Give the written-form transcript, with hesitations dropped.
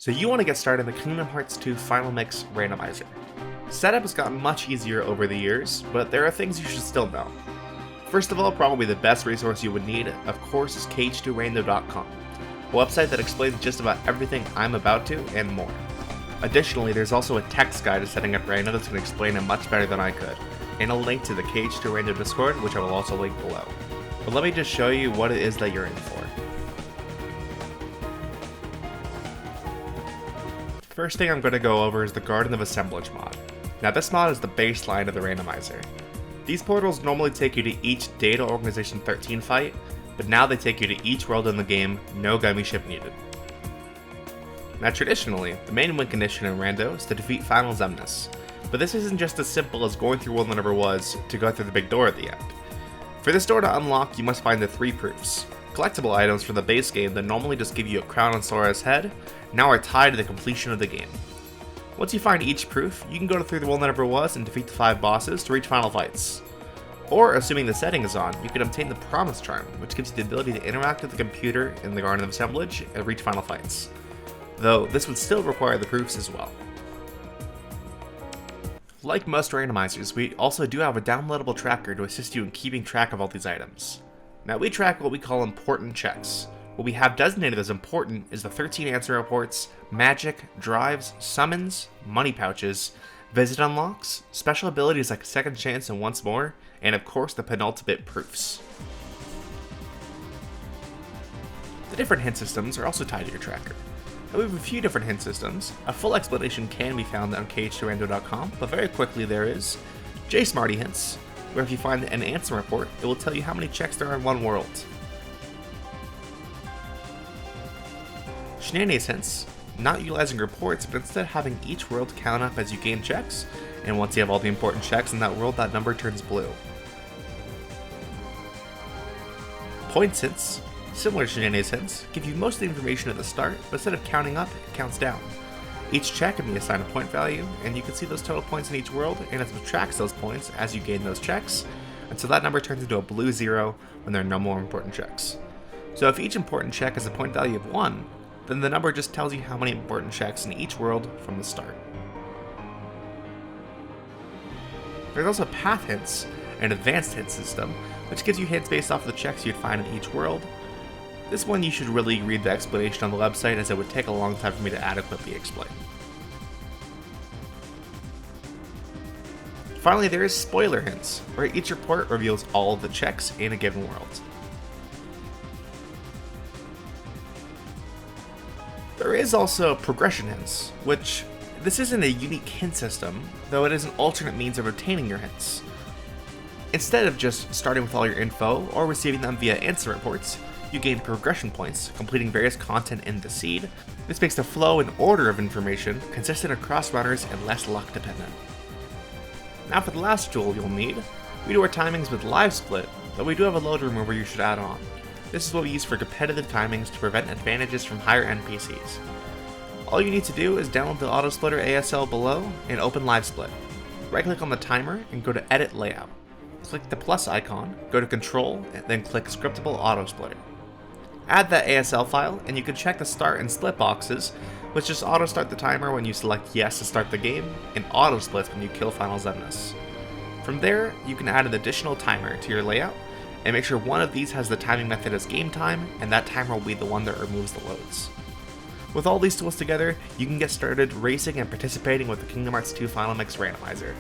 So you want to get started in the Kingdom Hearts 2 Final Mix Randomizer. Setup has gotten much easier over the years, but there are things you should still know. First of all, probably the best resource you would need, of course, is KH2Rando.com, a website that explains just about everything I'm about to and more. Additionally, there's also a text guide to setting up Rando that's going to explain it much better than I could, and a link to the KH2Rando Discord, which I will also link below. But let me just show you what it is that you're in for. First thing I'm going to go over is the Garden of Assemblage mod. Now this mod is the baseline of the randomizer. These portals normally take you to each Data Organization 13 fight, but now they take you to each world in the game, no gummy ship needed. Now traditionally, the main win condition in Rando is to defeat Final Xemnas, but this isn't just as simple as going through one that never was to go through the big door at the end. For this door to unlock, you must find the 3 proofs. Collectible items from the base game that normally just give you a crown on Sora's head, now are tied to the completion of the game. Once you find each proof, you can go through the one that never was and defeat the 5 bosses to reach final fights. Or, assuming the setting is on, you can obtain the Promise Charm, which gives you the ability to interact with the computer in the Garden of Assemblage and reach final fights. Though, this would still require the proofs as well. Like most randomizers, we also do have a downloadable tracker to assist you in keeping track of all these items. Now we track what we call important checks. What we have designated as important is the 13 answer reports, magic, drives, summons, money pouches, visit unlocks, special abilities like Second Chance and Once More, and of course the penultimate proofs. The different hint systems are also tied to your tracker. Now we have a few different hint systems. A full explanation can be found on KH2Rando.com, but very quickly there is J-Smarty hints, where if you find an answer report, it will tell you how many checks there are in one world. Shenanigans hints, not utilizing reports, but instead having each world count up as you gain checks, and once you have all the important checks in that world, that number turns blue. Points hints, similar to Shenanigans hints, give you most of the information at the start, but instead of counting up, it counts down. Each check can be assigned a point value, and you can see those total points in each world, and it subtracts those points as you gain those checks, until that number turns into a blue 0 when there are no more important checks. So if each important check has a point value of 1, then the number just tells you how many important checks in each world from the start. There's also path hints, an advanced hint system, which gives you hints based off of the checks you'd find in each world. This one you should really read the explanation on the website, as it would take a long time for me to adequately explain. Finally, there is spoiler hints, where each report reveals all of the checks in a given world. There is also progression hints, which this isn't a unique hint system, though it is an alternate means of obtaining your hints. Instead of just starting with all your info or receiving them via answer reports, you gain progression points, completing various content in the seed. This makes the flow and order of information consistent across runners and less luck dependent. Now for the last tool you'll need, we do our timings with live split, but we do have a load remover you should add on. This is what we use for competitive timings to prevent advantages from higher NPCs. All you need to do is download the Autosplitter ASL below and open Live Split. Right click on the timer and go to Edit Layout. Click the plus icon, go to Control, and then click Scriptable Autosplitter. Add that ASL file and you can check the start and split boxes, which just auto start the timer when you select yes to start the game, and auto splits when you kill Final Xemnas. From there, you can add an additional timer to your layout, and make sure one of these has the timing method as game time, and that timer will be the one that removes the loads. With all these tools together, you can get started racing and participating with the Kingdom Hearts 2 Final Mix Randomizer.